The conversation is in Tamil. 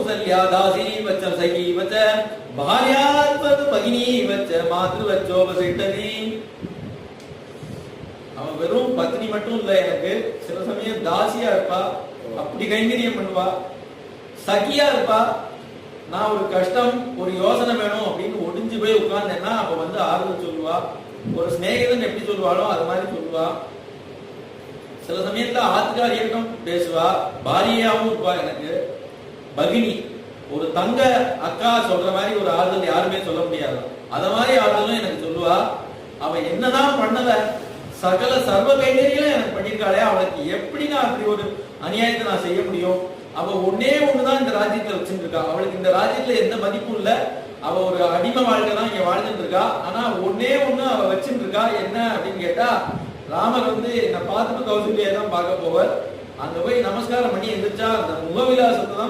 கௌசல்யா தாசி வச்ச சகி வச்ச பாரியாத்வது பகினி வச்ச மாத்ரு வச்சோபசிட்டதி. அவன் வெறும் பத்னி மட்டும் இல்ல, எனக்கு சில சமயம் தாசியா இருப்பா, அப்படி கைங்கரியம் பண்ணுவா, சகியா இருப்பா. நான் ஒரு கஷ்டம் ஒரு யோசனை வேணும் அப்படின்னு ஒடிஞ்சு போய் உட்கார்ந்தேன்னா அப்ப வந்து ஆறுதல் சொல்லுவா. ஒரு சிநேகிதன் எப்படி சொல்லுவாளோ அது மாதிரி சொல்லுவா. சில சமயத்துல ஆத்காரியக்கம் பேசுவா, பாரியாவும் இருப்பா. எனக்கு பகினி ஒரு தங்க அக்கா சொல்ற மாதிரி ஒரு ஆறுதல் யாருமே சொல்ல முடியாது. அத மாதிரி ஆறுதலும் எனக்கு சொல்லுவா. அவ என்னதான் பண்ணல, சகல சர்வ கைங்கரியும் எனக்கு பண்ணிருக்காளே, அவளுக்கு எப்படி நான் அப்படி ஒரு அநியாயத்தை நான் செய்ய முடியும்? அவ ஒன்னே ஒண்ணுதான் இந்த ராஜ்யத்துல வச்சுட்டு இருக்கா. அவளுக்கு இந்த ராஜ்யத்துல எந்த மதிப்பும் இல்ல. அவ ஒரு அடிமை வாழ்க்கை தான் இங்க வாழ்ந்துட்டு இருக்கா. ஆனா ஒன்னே ஒண்ணு அவ வச்சுட்டு இருக்கா. என்ன அப்படின்னு கேட்டா, ராமர் வந்து என்ன பார்த்துட்டு கௌசல்யா தான் பார்க்க போவார். அங்க போய் நமஸ்காரம் பண்ணி எந்திரிச்சா அந்த முகவிலாசத்தை தான்